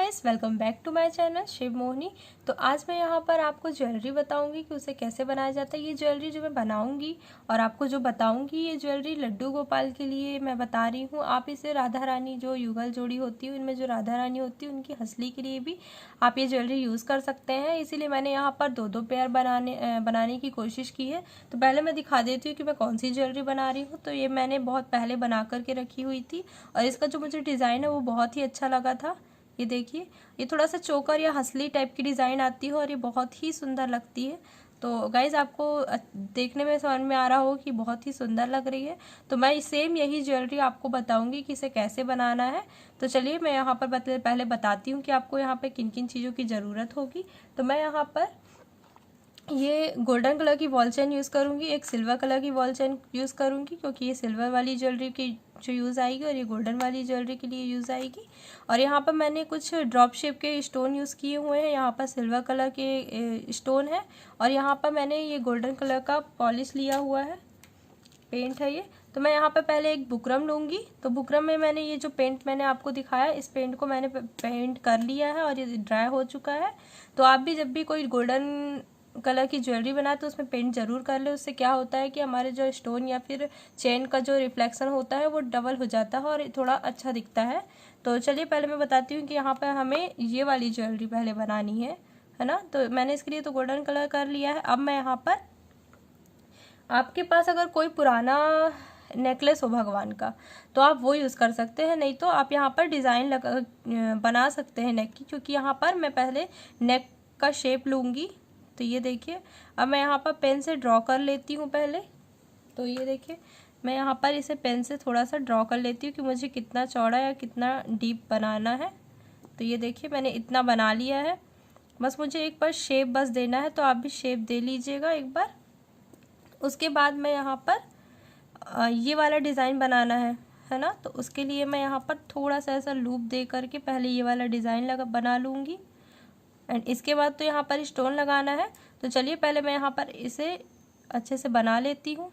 Guys, welcome back to my channel Shiv Mohini. तो आज मैं यहाँ पर आपको ज्वेलरी बताऊंगी कि उसे कैसे बनाया जाता है। ये ज्वेलरी जो मैं बनाऊंगी और आपको जो बताऊंगी, ये ज्वेलरी लड्डू गोपाल के लिए मैं बता रही हूँ। आप इसे राधा रानी जो युगल जोड़ी होती है, उनमें जो राधा रानी होती है, उनकी हंसली के लिए भी आप ये ज्वेलरी यूज़ कर सकते हैं। इसीलिए मैंने यहाँ पर दो पेयर बनाने की कोशिश की है। तो पहले मैं दिखा देती हूँ कि मैं कौन सी ज्वेलरी बना रही हूँ। तो ये मैंने बहुत पहले बना करके रखी हुई थी और इसका जो मुझे डिज़ाइन है वो बहुत ही अच्छा लगा था। ये देखिए, ये थोड़ा सा चोकर या हंसली टाइप की डिज़ाइन आती है और ये बहुत ही सुंदर लगती है। तो गाइज़, आपको देखने में समझ में आ रहा हो कि बहुत ही सुंदर लग रही है। तो मैं सेम यही ज्वेलरी आपको बताऊंगी कि इसे कैसे बनाना है। तो चलिए मैं यहाँ पर पहले बताती हूँ कि आपको यहाँ पे किन किन चीज़ों की ज़रूरत होगी। तो मैं यहाँ पर ये गोल्डन कलर की वॉल चेन यूज़ करूँगी, एक सिल्वर कलर की वॉल चेन यूज़ करूँगी क्योंकि ये सिल्वर वाली ज्वेलरी की जो यूज़ आएगी और ये गोल्डन वाली ज्वेलरी के लिए यूज़ आएगी। और यहाँ पर मैंने कुछ ड्रॉप शेप के स्टोन यूज़ किए हुए हैं। यहाँ पर सिल्वर कलर के स्टोन है और यहाँ पर मैंने ये गोल्डन कलर का पॉलिश लिया हुआ है, पेंट है ये। तो मैं यहाँ पर पहले एक बुकरम लूँगी। तो बुकरम में मैंने ये जो पेंट मैंने आपको दिखाया, इस पेंट को मैंने पेंट कर लिया है और ये ड्राई हो चुका है। तो आप भी जब भी कोई गोल्डन कलर की ज्वेलरी बनाए तो उसमें पेंट जरूर कर ले। उससे क्या होता है कि हमारे जो स्टोन या फिर चेन का जो रिफ्लेक्शन होता है वो डबल हो जाता है और थोड़ा अच्छा दिखता है। तो चलिए पहले मैं बताती हूँ कि यहाँ पर हमें ये वाली ज्वेलरी पहले बनानी है ना। तो मैंने इसके लिए तो गोल्डन कलर कर लिया है। अब मैं यहाँ पर, आपके पास अगर कोई पुराना नेकलेस हो भगवान का तो आप वो यूज़ कर सकते हैं, नहीं तो आप यहाँ पर डिज़ाइन बना सकते हैं नेक की। क्योंकि यहाँ पर मैं पहले नेक का शेप लूँगी। तो ये देखिए, अब मैं यहाँ पर पेन से ड्रॉ कर लेती हूँ पहले। तो ये देखिए, मैं यहाँ पर इसे पेन से थोड़ा सा ड्रॉ कर लेती हूँ कि मुझे कितना चौड़ा या कितना डीप बनाना है। तो ये देखिए, मैंने इतना बना लिया है। बस मुझे एक बार शेप बस देना है, तो आप भी शेप दे लीजिएगा एक बार। उसके बाद मैं यहाँ पर ये वाला डिज़ाइन बनाना है ना। तो उसके लिए मैं यहाँ पर थोड़ा सा ऐसा लूप दे करके पहले ये वाला डिज़ाइन बना लूँगी। एंड इसके बाद तो यहाँ पर स्टोन लगाना है। तो चलिए पहले मैं यहाँ पर इसे अच्छे से बना लेती हूँ।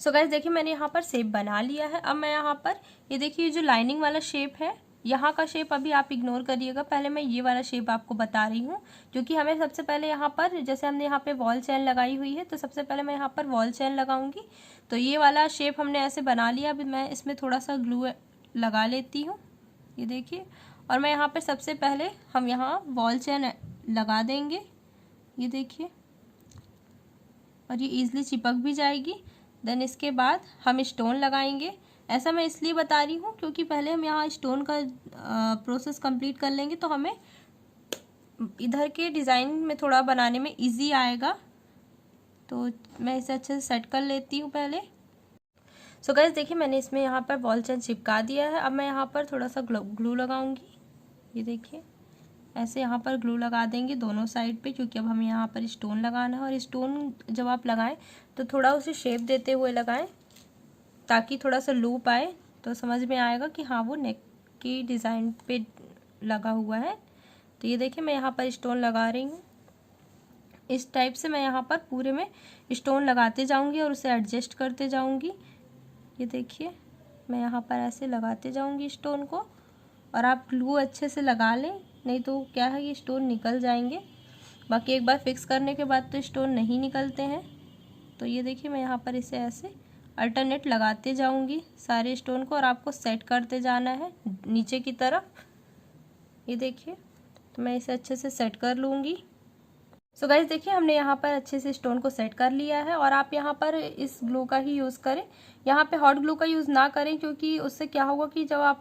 सो गाइस देखिए, मैंने यहाँ पर शेप बना लिया है। अब मैं यहाँ पर ये देखिए, जो लाइनिंग वाला शेप है, यहाँ का शेप अभी आप इग्नोर करिएगा। पहले मैं ये वाला शेप आपको बता रही हूँ, क्योंकि हमें सबसे पहले यहाँ पर, जैसे हमने यहाँ पे वॉल चेन लगाई हुई है, तो सबसे पहले मैं यहाँ पर वॉल चेन लगाऊंगी। तो ये वाला शेप हमने ऐसे बना लिया। अभी मैं इसमें थोड़ा सा ग्लू लगा लेती हूँ, ये देखिए। और मैं यहाँ पर सबसे पहले हम यहाँ वॉल चेन लगा देंगे, ये देखिए, और ये ईजिली चिपक भी जाएगी। देन इसके बाद हम स्टोन लगाएंगे। ऐसा मैं इसलिए बता रही हूँ क्योंकि पहले हम यहाँ स्टोन का प्रोसेस कंप्लीट कर लेंगे तो हमें इधर के डिज़ाइन में थोड़ा बनाने में इजी आएगा। तो मैं इसे अच्छे से सेट कर लेती हूँ पहले। सो गाइस देखिए, मैंने इसमें यहाँ पर वॉल चेन चिपका दिया है। अब मैं यहाँ पर थोड़ा सा ग्लू लगाऊंगी, ये देखिए। ऐसे यहाँ पर ग्लू लगा देंगे दोनों साइड पे, क्योंकि अब हमें यहाँ पर स्टोन लगाना है। और स्टोन जब आप लगाएं तो थोड़ा उसे शेप देते हुए लगाएं, ताकि थोड़ा सा लूप आए, तो समझ में आएगा कि हाँ वो नेक की डिज़ाइन पे लगा हुआ है। तो ये देखिए, मैं यहाँ पर स्टोन लगा रही हूँ। इस टाइप से मैं यहाँ पर पूरे में स्टोन लगाते जाऊँगी और उसे एडजस्ट करते जाऊँगी। ये देखिए, मैं यहाँ पर ऐसे लगाते जाऊँगी स्टोन को। और आप ग्लू अच्छे से लगा लें, नहीं तो क्या है, ये स्टोन निकल जाएंगे। बाकी एक बार फिक्स करने के बाद तो स्टोन नहीं निकलते हैं। तो ये देखिए, मैं यहाँ पर इसे ऐसे अल्टरनेट लगाते जाऊँगी सारे स्टोन को, और आपको सेट करते जाना है नीचे की तरफ। ये देखिए, तो मैं इसे अच्छे से सेट कर लूँगी। सो गाइस देखिए, हमने यहाँ पर अच्छे से स्टोन को सेट कर लिया है। और आप यहाँ पर इस ग्लू का ही यूज़ करें, यहाँ पे हॉट ग्लू का यूज़ ना करें, क्योंकि उससे क्या होगा कि जब आप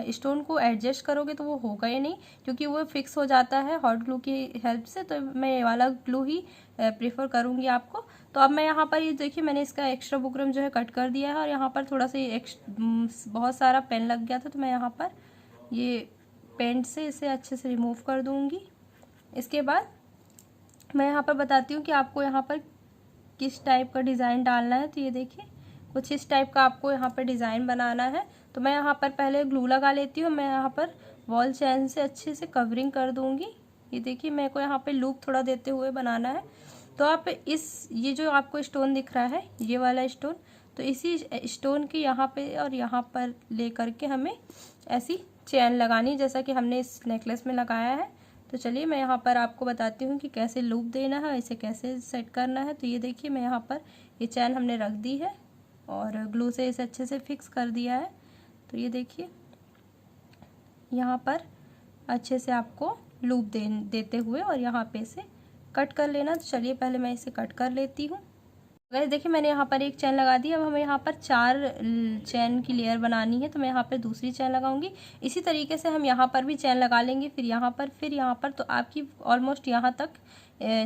स्टोन को एडजस्ट करोगे तो वो होगा ही नहीं, क्योंकि वो फिक्स हो जाता है हॉट ग्लू की हेल्प से। तो मैं ये वाला ग्लू ही प्रेफर करूँगी आपको। तो अब मैं यहाँ पर ये देखिए, मैंने इसका एक्स्ट्रा बुकरम जो है कट कर दिया है। और यहाँ पर थोड़ा सा बहुत सारा पेन लग गया था, तो मैं यहाँ पर ये पेंट से इसे अच्छे से रिमूव कर दूँगी। इसके बाद मैं यहाँ पर बताती हूँ कि आपको यहाँ पर किस टाइप का डिज़ाइन डालना है। तो ये देखिए, कुछ इस टाइप का आपको यहाँ पर डिज़ाइन बनाना है। तो मैं यहाँ पर पहले ग्लू लगा लेती हूँ। मैं यहाँ पर वॉल चेन से अच्छे से कवरिंग कर दूँगी। ये देखिए, मेरे को यहाँ पे लूप थोड़ा देते हुए बनाना है। तो आप ये जो आपको स्टोन दिख रहा है, ये वाला स्टोन, तो इसी स्टोन के यहाँ पे और यहाँ पर ले करके हमें ऐसी चैन लगानी जैसा कि हमने इस नेकलेस में लगाया है। तो चलिए मैं यहाँ पर आपको बताती हूँ कि कैसे लूप देना है, इसे कैसे सेट करना है। तो ये देखिए मैं यहाँ पर ये चैन हमने रख दी है और ग्लू से इसे अच्छे से फिक्स कर दिया है। तो ये देखिए यहाँ पर अच्छे से आपको लूप देते हुए और यहाँ पे इसे कट कर लेना। तो चलिए पहले मैं इसे कट कर लेती हूँ। वैसे देखिए मैंने यहाँ पर एक चैन लगा दी। अब हमें यहाँ पर 4 चैन की लेयर बनानी है। तो मैं यहाँ पर दूसरी चैन लगाऊंगी। इसी तरीके से हम यहाँ पर भी चैन लगा लेंगे, फिर यहाँ पर। तो आपकी ऑलमोस्ट यहाँ तक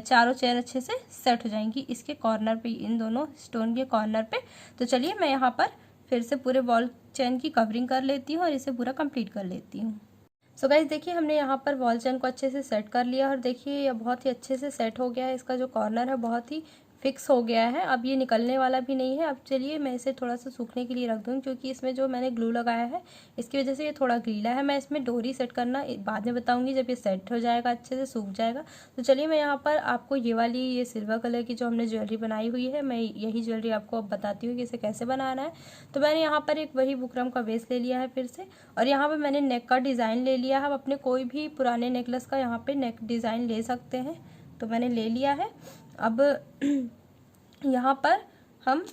चारों चैन अच्छे से सेट हो जाएंगी इसके कॉर्नर पे, इन दोनों स्टोन के कॉर्नर पे। तो चलिए मैं यहाँ पर फिर से पूरे वॉल चैन की कवरिंग कर लेती हूँ और इसे पूरा कंप्लीट कर लेती हूँ। सो गाइस देखिए हमने यहाँ पर वॉल चैन को अच्छे से सेट कर लिया और देखिए ये बहुत ही अच्छे से सेट हो गया है। इसका जो कॉर्नर है बहुत ही फिक्स हो गया है, अब ये निकलने वाला भी नहीं है। अब चलिए मैं इसे थोड़ा सा सूखने के लिए रख दूँ, क्योंकि इसमें जो मैंने ग्लू लगाया है इसकी वजह से ये थोड़ा गीला है। मैं इसमें डोरी सेट करना बाद में बताऊंगी, जब ये सेट हो जाएगा अच्छे से सूख जाएगा। तो चलिए मैं यहाँ पर आपको ये सिल्वर कलर की जो हमने ज्वेलरी बनाई हुई है, मैं यही ज्वेलरी आपको अब बताती हूँ कि इसे कैसे बनाना है। तो मैंने यहाँ पर एक वही बुकरम का बेस ले लिया है फिर से, और यहाँ पर मैंने नेक का डिज़ाइन ले लिया है। आप अपने कोई भी पुराने नेकलेस का यहाँ पर नेक डिज़ाइन ले सकते हैं। तो मैंने ले लिया है। अब यहाँ पर हम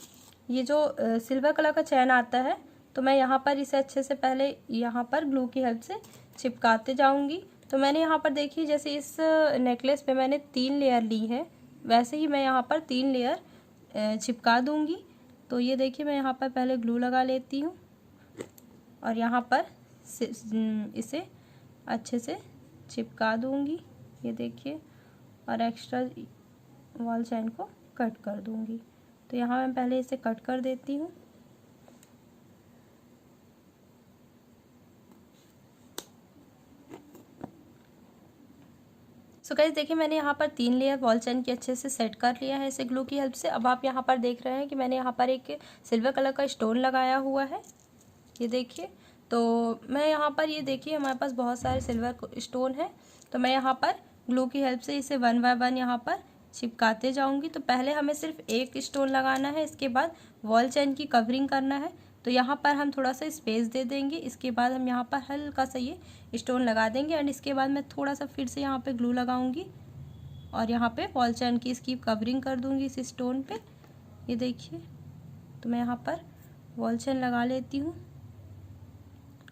ये जो सिल्वर कलर का चैन आता है, तो मैं यहाँ पर इसे अच्छे से पहले यहाँ पर ग्लू की हेल्प से चिपकाते जाऊँगी। तो मैंने यहाँ पर देखिए जैसे इस नेकलेस पे मैंने 3 लेयर ली है, वैसे ही मैं यहाँ पर 3 लेयर चिपका दूँगी। तो ये देखिए मैं यहाँ पर पहले ग्लू लगा लेती हूँ और यहाँ पर इसे अच्छे से चिपका दूँगी, ये देखिए, और एक्स्ट्रा वॉल चैन को कट कर दूंगी। तो यहाँ मैं पहले इसे कट कर देती हूँ। सो गाइस देखिए मैंने यहाँ पर 3 लेयर वॉल चैन की अच्छे से सेट कर लिया है इसे ग्लू की हेल्प से। अब आप यहाँ पर देख रहे हैं कि मैंने यहाँ पर एक सिल्वर कलर का स्टोन लगाया हुआ है, ये देखिए। तो मैं यहाँ पर ये देखिए हमारे पास बहुत सारे सिल्वर स्टोन है। तो मैं यहाँ पर ग्लू की हेल्प से इसे 1 बाय 1 यहाँ पर चिपकाते जाऊंगी। तो पहले हमें सिर्फ एक स्टोन लगाना है, इसके बाद वॉल चैन की कवरिंग करना है। तो यहाँ पर हम थोड़ा सा स्पेस दे देंगे, इसके बाद हम यहाँ पर हल्का सा ये स्टोन लगा देंगे एंड इसके बाद मैं थोड़ा सा फिर से यहाँ पे ग्लू लगाऊंगी और यहाँ पे वॉल चैन की इसकी कवरिंग कर दूंगी इस स्टोन पे, ये देखिए। तो मैं यहाँ पर वॉल चैन लगा लेती हूँ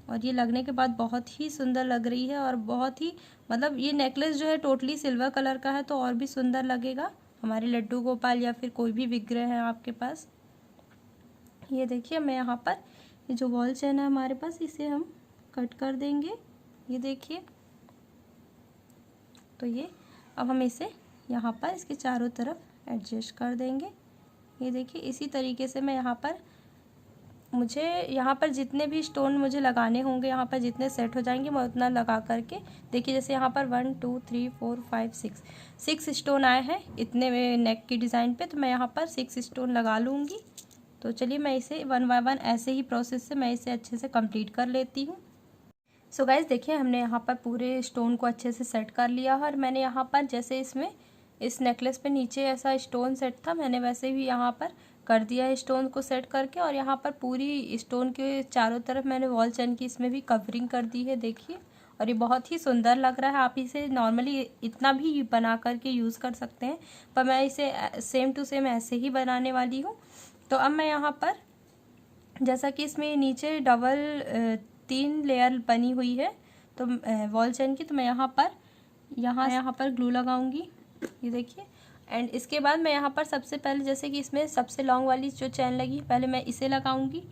और ये लगने के बाद बहुत ही सुंदर लग रही है और बहुत ही मतलब ये नेकलेस जो है टोटली सिल्वर कलर का है, तो और भी सुंदर लगेगा हमारे लड्डू गोपाल या फिर कोई भी विग्रह है आपके पास। ये देखिए मैं यहाँ पर ये जो वॉल चैन है हमारे पास, इसे हम कट कर देंगे, ये देखिए। तो ये अब हम इसे यहाँ पर इसके चारों तरफ एडजस्ट कर देंगे, ये देखिए। इसी तरीके से मैं यहाँ पर मुझे यहाँ पर जितने भी स्टोन मुझे लगाने होंगे, यहाँ पर जितने सेट हो जाएंगे मैं उतना लगा करके देखिए। जैसे यहाँ पर 1 2 3 4 5 6 स्टोन आए हैं इतने नेक की डिज़ाइन पे, तो मैं यहाँ पर 6 स्टोन लगा लूँगी। तो चलिए मैं इसे 1 बाय 1 ऐसे ही प्रोसेस से मैं इसे अच्छे से कंप्लीट कर लेती हूँ। सो गाइस देखिए हमने यहाँ पर पूरे स्टोन को अच्छे से सेट कर लिया है और मैंने यहाँ पर जैसे इसमें इस नेकलेस पे नीचे ऐसा स्टोन सेट था, मैंने वैसे भी यहाँ पर कर दिया है स्टोन को सेट करके। और यहाँ पर पूरी स्टोन के चारों तरफ मैंने वॉल चैन की इसमें भी कवरिंग कर दी है, देखिए। और ये बहुत ही सुंदर लग रहा है। आप इसे नॉर्मली इतना भी बना करके यूज़ कर सकते हैं, पर मैं इसे सेम टू सेम ऐसे ही बनाने वाली हूँ। तो अब मैं यहाँ पर जैसा कि इसमें नीचे डबल 3 लेयर बनी हुई है तो वॉल चैन की, तो मैं यहाँ पर ग्लू लगाऊंगी, ये देखिए। एंड इसके बाद मैं यहाँ पर सबसे पहले जैसे कि इसमें सबसे लॉन्ग वाली जो चैन लगी पहले मैं इसे लगाऊंगी,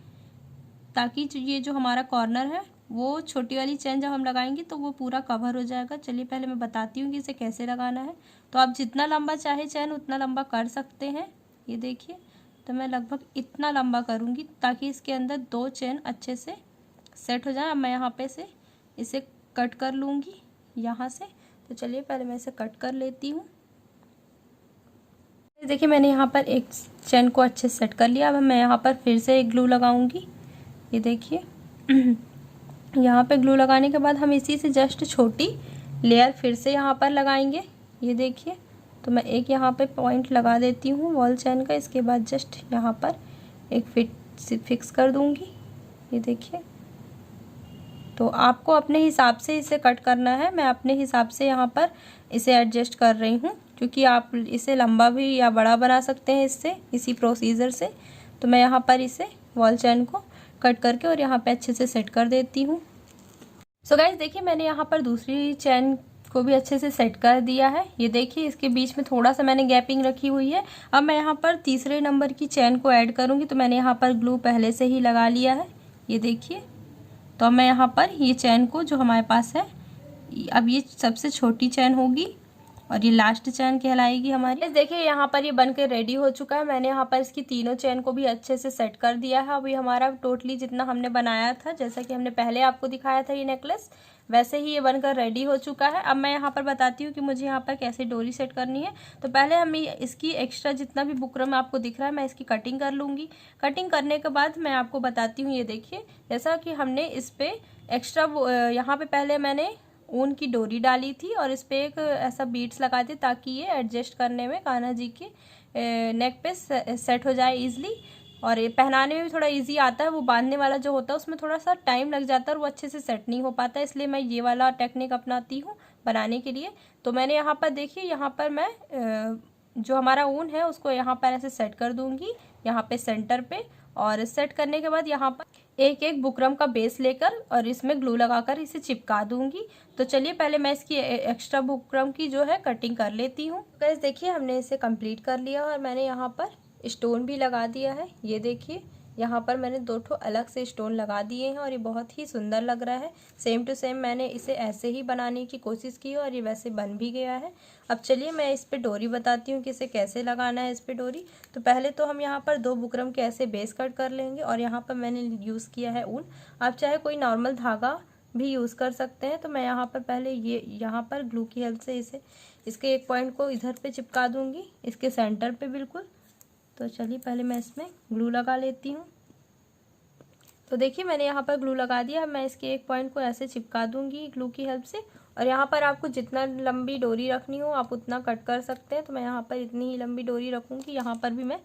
ताकि ये जो हमारा कॉर्नर है वो छोटी वाली चैन जब हम लगाएंगे तो वो पूरा कवर हो जाएगा। चलिए पहले मैं बताती हूँ कि इसे कैसे लगाना है। तो आप जितना लंबा चाहे चैन उतना लंबा कर सकते हैं, ये देखिए। तो मैं लगभग इतना लंबा करूँगी ताकि इसके अंदर 2 चैन अच्छे से सेट हो जाए। अब मैं यहाँ पे से इसे कट कर लूँगी यहाँ से। तो चलिए पहले मैं इसे कट कर लेती हूँ। देखिए मैंने यहाँ पर एक चैन को अच्छे से सेट कर लिया। अब मैं यहाँ पर फिर से एक ग्लू लगाऊंगी, ये देखिए। यहाँ पे ग्लू लगाने के बाद हम इसी से जस्ट छोटी लेयर फिर से यहाँ पर लगाएंगे, ये देखिए। तो मैं एक यहाँ पे पॉइंट लगा देती हूँ वॉल चैन का, इसके बाद जस्ट यहाँ पर एक फिक्स कर दूँगी, ये देखिए। तो आपको अपने हिसाब से इसे कट करना है। मैं अपने हिसाब से यहाँ पर इसे एडजस्ट कर रही हूँ, क्योंकि आप इसे लंबा भी या बड़ा बना सकते हैं इससे, इसी प्रोसीजर से। तो मैं यहाँ पर इसे वॉल चैन को कट करके और यहाँ पे अच्छे से सेट कर देती हूँ। सो गाइस देखिए, मैंने यहाँ पर दूसरी चैन को भी अच्छे से सेट कर दिया है। ये देखिए, इसके बीच में थोड़ा सा मैंने गैपिंग रखी हुई है। अब मैं यहाँ पर तीसरे नंबर की चैन को ऐड करूँगी। तो मैंने यहाँ पर ग्लू पहले से ही लगा लिया है, ये देखिए। तो अब मैं यहाँ पर ये चैन को, जो हमारे पास है, अब ये सबसे छोटी चैन होगी और ये लास्ट चैन कहलाएगी हमारी। देखिए यहाँ पर ये बनकर रेडी हो चुका है। मैंने यहाँ पर इसकी तीनों चैन को भी अच्छे से सेट कर दिया है। अब ये हमारा टोटली जितना हमने बनाया था, जैसा कि हमने पहले आपको दिखाया था ये नेकलेस, वैसे ही ये बनकर रेडी हो चुका है। अब मैं यहाँ पर बताती हूँ कि मुझे यहाँ पर कैसे डोरी सेट करनी है। तो पहले हम इसकी एक्स्ट्रा जितना भी बुकरम आपको दिख रहा है, मैं इसकी कटिंग कर लूँगी। कटिंग करने के बाद मैं आपको बताती हूँ। ये देखिए, जैसा कि हमने इस पर एक्स्ट्रा यहाँ पर पहले मैंने ऊन की डोरी डाली थी और इस पे एक ऐसा बीट्स लगा दिए, ताकि ये एडजस्ट करने में कान्हा जी के नेक पे सेट हो जाए इजीली। और ये पहनाने में भी थोड़ा इजी आता है। वो बांधने वाला जो होता है उसमें थोड़ा सा टाइम लग जाता है और वो अच्छे से सेट नहीं हो पाता, इसलिए मैं ये वाला टेक्निक अपनाती हूँ बनाने के लिए। तो मैंने यहाँ पर देखिए, यहाँ पर मैं जो हमारा ऊन है उसको यहाँ पर ऐसे सेट कर दूँगी, यहाँ पे सेंटर पे। और सेट करने के बाद यहाँ पर एक एक बुकरम का बेस लेकर और इसमें ग्लू लगाकर इसे चिपका दूंगी। तो चलिए पहले मैं इसकी एक्स्ट्रा बुकरम की जो है कटिंग कर लेती हूँ। गाइस देखिए, हमने इसे कंप्लीट कर लिया और मैंने यहाँ पर स्टोन भी लगा दिया है। ये देखिए, यहाँ पर मैंने 2 ठो अलग से स्टोन लगा दिए हैं और ये बहुत ही सुंदर लग रहा है। सेम टू सेम मैंने इसे ऐसे ही बनाने की कोशिश की और ये वैसे बन भी गया है। अब चलिए मैं इस पे डोरी बताती हूँ कि इसे कैसे लगाना है इस पे डोरी। तो पहले तो हम यहाँ पर 2 बुकरम के ऐसे बेस कट कर लेंगे और यहाँ पर मैंने यूज़ किया है ऊन। आप चाहे कोई नॉर्मल धागा भी यूज़ कर सकते हैं। तो मैं यहाँ पर पहले ये यहाँ पर ग्लू की हेल्प से इसके एक पॉइंट को इधर पे चिपका दूँगी, इसके सेंटर पे बिल्कुल। तो चलिए पहले मैं इसमें ग्लू लगा लेती हूँ। तो देखिए, मैंने यहाँ पर ग्लू लगा दिया। मैं इसके एक पॉइंट को ऐसे चिपका दूंगी ग्लू की हेल्प से। और यहाँ पर आपको जितना लंबी डोरी रखनी हो आप उतना कट कर सकते हैं। तो मैं यहाँ पर इतनी ही लंबी डोरी रखूँगी। यहाँ पर भी मैं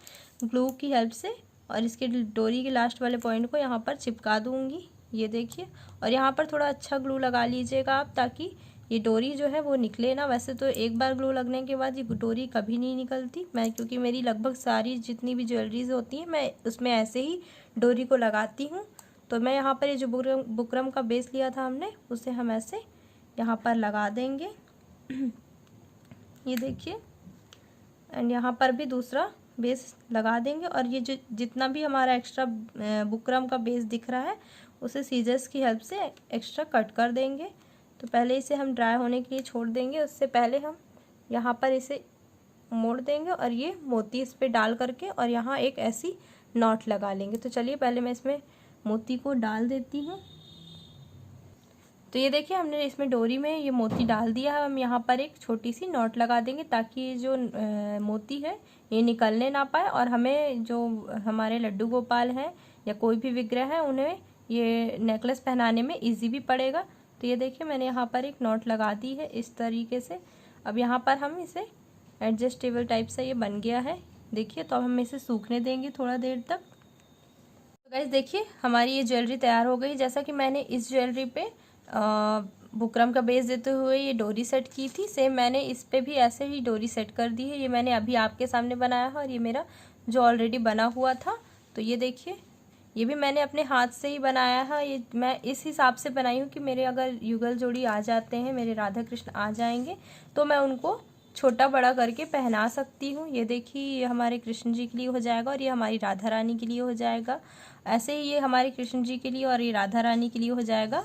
ग्लू की हेल्प से और इसके डोरी के लास्ट वाले पॉइंट को यहाँ पर चिपका दूँगी, ये देखिए। और यहाँ पर थोड़ा अच्छा ग्लू लगा लीजिएगा आप, ताकि ये डोरी जो है वो निकले ना। वैसे तो एक बार ग्लू लगने के बाद ये डोरी कभी नहीं निकलती। मैं क्योंकि मेरी लगभग सारी जितनी भी ज्वेलरीज होती हैं मैं उसमें ऐसे ही डोरी को लगाती हूँ। तो मैं यहाँ पर ये जो बुकरम का बेस लिया था हमने, उसे हम ऐसे यहाँ पर लगा देंगे, ये देखिए। एंड यहाँ पर भी दूसरा बेस लगा देंगे। और ये जो जितना भी हमारा एक्स्ट्रा बुकरम का बेस दिख रहा है उसे सीजर्स की हेल्प से एक्स्ट्रा कट कर देंगे। तो पहले इसे हम ड्राई होने के लिए छोड़ देंगे, उससे पहले हम यहाँ पर इसे मोड़ देंगे और ये मोती इस पर डाल करके और यहाँ एक ऐसी नॉट लगा लेंगे। तो चलिए पहले मैं इसमें मोती को डाल देती हूँ। तो ये देखिए, हमने इसमें डोरी में ये मोती डाल दिया है। हम यहाँ पर एक छोटी सी नॉट लगा देंगे, ताकि ये जो मोती है ये निकलने ना पाए और हमें जो हमारे लड्डू गोपाल हैं या कोई भी विग्रह है उन्हें ये नेकलेस पहनाने में इजी भी पड़ेगा। तो ये देखिए, मैंने यहाँ पर एक नॉट लगा दी है इस तरीके से। अब यहाँ पर हम इसे एडजस्टेबल टाइप से ये बन गया है, देखिए। तो अब हम इसे सूखने देंगे थोड़ा देर तक। तो गाइस देखिए, हमारी ये ज्वेलरी तैयार हो गई। जैसा कि मैंने इस ज्वेलरी पे बुकरम का बेस देते हुए ये डोरी सेट की थी, सेम मैंने इस पे भी ऐसे ही डोरी सेट कर दी है। ये मैंने अभी आपके सामने बनाया है और ये मेरा जो ऑलरेडी बना हुआ था। तो ये देखिए, ये भी मैंने अपने हाथ से ही बनाया है। ये मैं इस हिसाब से बनाई हूँ कि मेरे अगर युगल जोड़ी आ जाते हैं, मेरे राधा कृष्ण आ जाएंगे, तो मैं उनको छोटा बड़ा करके पहना सकती हूँ। ये देखिए, ये हमारे कृष्ण जी के लिए हो जाएगा और ये हमारी राधा रानी के लिए हो जाएगा। ऐसे ही ये हमारे कृष्ण जी के लिए और ये राधा रानी के लिए हो जाएगा।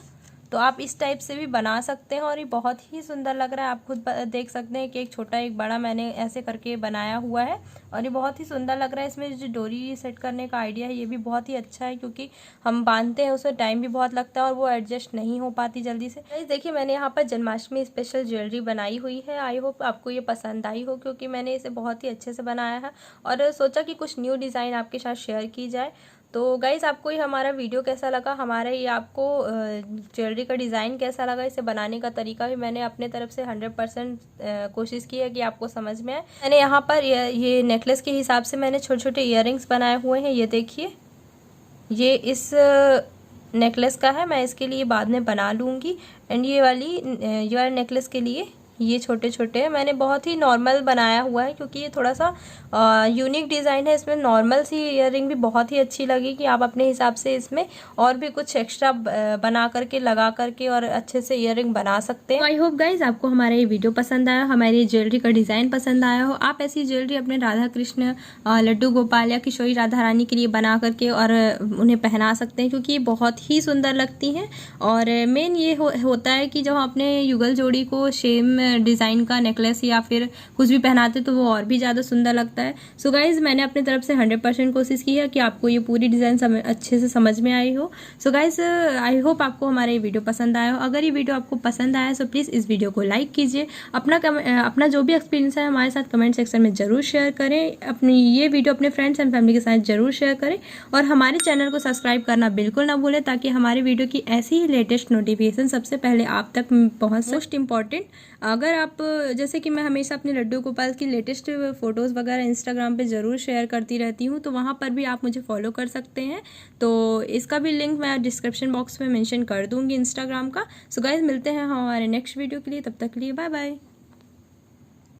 तो आप इस टाइप से भी बना सकते हैं और ये बहुत ही सुंदर लग रहा है। आप खुद देख सकते हैं कि एक छोटा एक बड़ा मैंने ऐसे करके बनाया हुआ है और ये बहुत ही सुंदर लग रहा है। इसमें जो डोरी सेट करने का आइडिया है ये भी बहुत ही अच्छा है, क्योंकि हम बांधते हैं उसमें टाइम भी बहुत लगता है और वो एडजस्ट नहीं हो पाती जल्दी से। देखिए, मैंने यहाँ पर जन्माष्टमी स्पेशल ज्वेलरी बनाई हुई है। आई होप आपको ये पसंद आई हो, क्योंकि मैंने इसे बहुत ही अच्छे से बनाया है और सोचा कि कुछ न्यू डिज़ाइन आपके साथ शेयर की जाए। तो गाइज़, आपको ये हमारा वीडियो कैसा लगा, हमारा ये आपको ज्वेलरी का डिज़ाइन कैसा लगा, इसे बनाने का तरीका भी मैंने अपने तरफ से 100% कोशिश की है कि आपको समझ में आए। मैंने यहाँ पर ये नेकलेस के हिसाब से मैंने छोटे छोटे इयररिंग्स बनाए हुए हैं। ये देखिए, ये इस नेकलेस का है, मैं इसके लिए बाद में बना लूँगी। एंड ये वाला नेकलेस के लिए ये छोटे छोटे हैं, मैंने बहुत ही नॉर्मल बनाया हुआ है क्योंकि ये थोड़ा सा यूनिक डिज़ाइन है। इसमें नॉर्मल सी ईयरिंग भी बहुत ही अच्छी लगेगी। आप अपने हिसाब से इसमें और भी कुछ एक्स्ट्रा बना करके लगा करके और अच्छे से ईयरिंग बना सकते हैं। आई होप गाइज आपको हमारा ये वीडियो पसंद आया, हमारी ज्वेलरी का डिज़ाइन पसंद आया हो। आप ऐसी ज्वेलरी अपने राधा कृष्ण, लड्डू गोपाल या किशोरी राधा रानी के लिए बना करके और उन्हें पहना सकते हैं क्योंकि ये बहुत ही सुंदर लगती हैं। और मेन ये होता है कि जब हम अपने युगल जोड़ी को सेम डिज़ाइन का नेकलेस या फिर कुछ भी पहनाते तो वो और भी ज़्यादा सुंदर लगता है। सो गाइज मैंने अपनी तरफ से 100% कोशिश की है कि आपको ये पूरी डिज़ाइन अच्छे से समझ में आई हो। सो गाइज आई होप आपको हमारा ये वीडियो पसंद आया हो। अगर ये वीडियो आपको पसंद आया सो प्लीज़ इस वीडियो को लाइक कीजिए। अपना जो भी एक्सपीरियंस है हमारे साथ कमेंट सेक्शन में ज़रूर शेयर करें। अपनी ये वीडियो अपने फ्रेंड्स एंड फैमिली के साथ ज़रूर शेयर करें और हमारे चैनल को सब्सक्राइब करना बिल्कुल ना भूलें ताकि हमारे वीडियो की ऐसी ही लेटेस्ट नोटिफिकेशन सबसे पहले आप तक पहुँच सके। मोस्ट इम्पॉर्टेंट, अगर आप जैसे कि मैं हमेशा अपने लड्डू गोपाल की लेटेस्ट फ़ोटोज़ वगैरह इंस्टाग्राम पे ज़रूर शेयर करती रहती हूँ, तो वहाँ पर भी आप मुझे फॉलो कर सकते हैं। तो इसका भी लिंक मैं डिस्क्रिप्शन बॉक्स में मेंशन कर दूँगी इंस्टाग्राम का। सो गाइस मिलते हैं हमारे नेक्स्ट वीडियो के लिए, तब तक के लिए बाय बाय।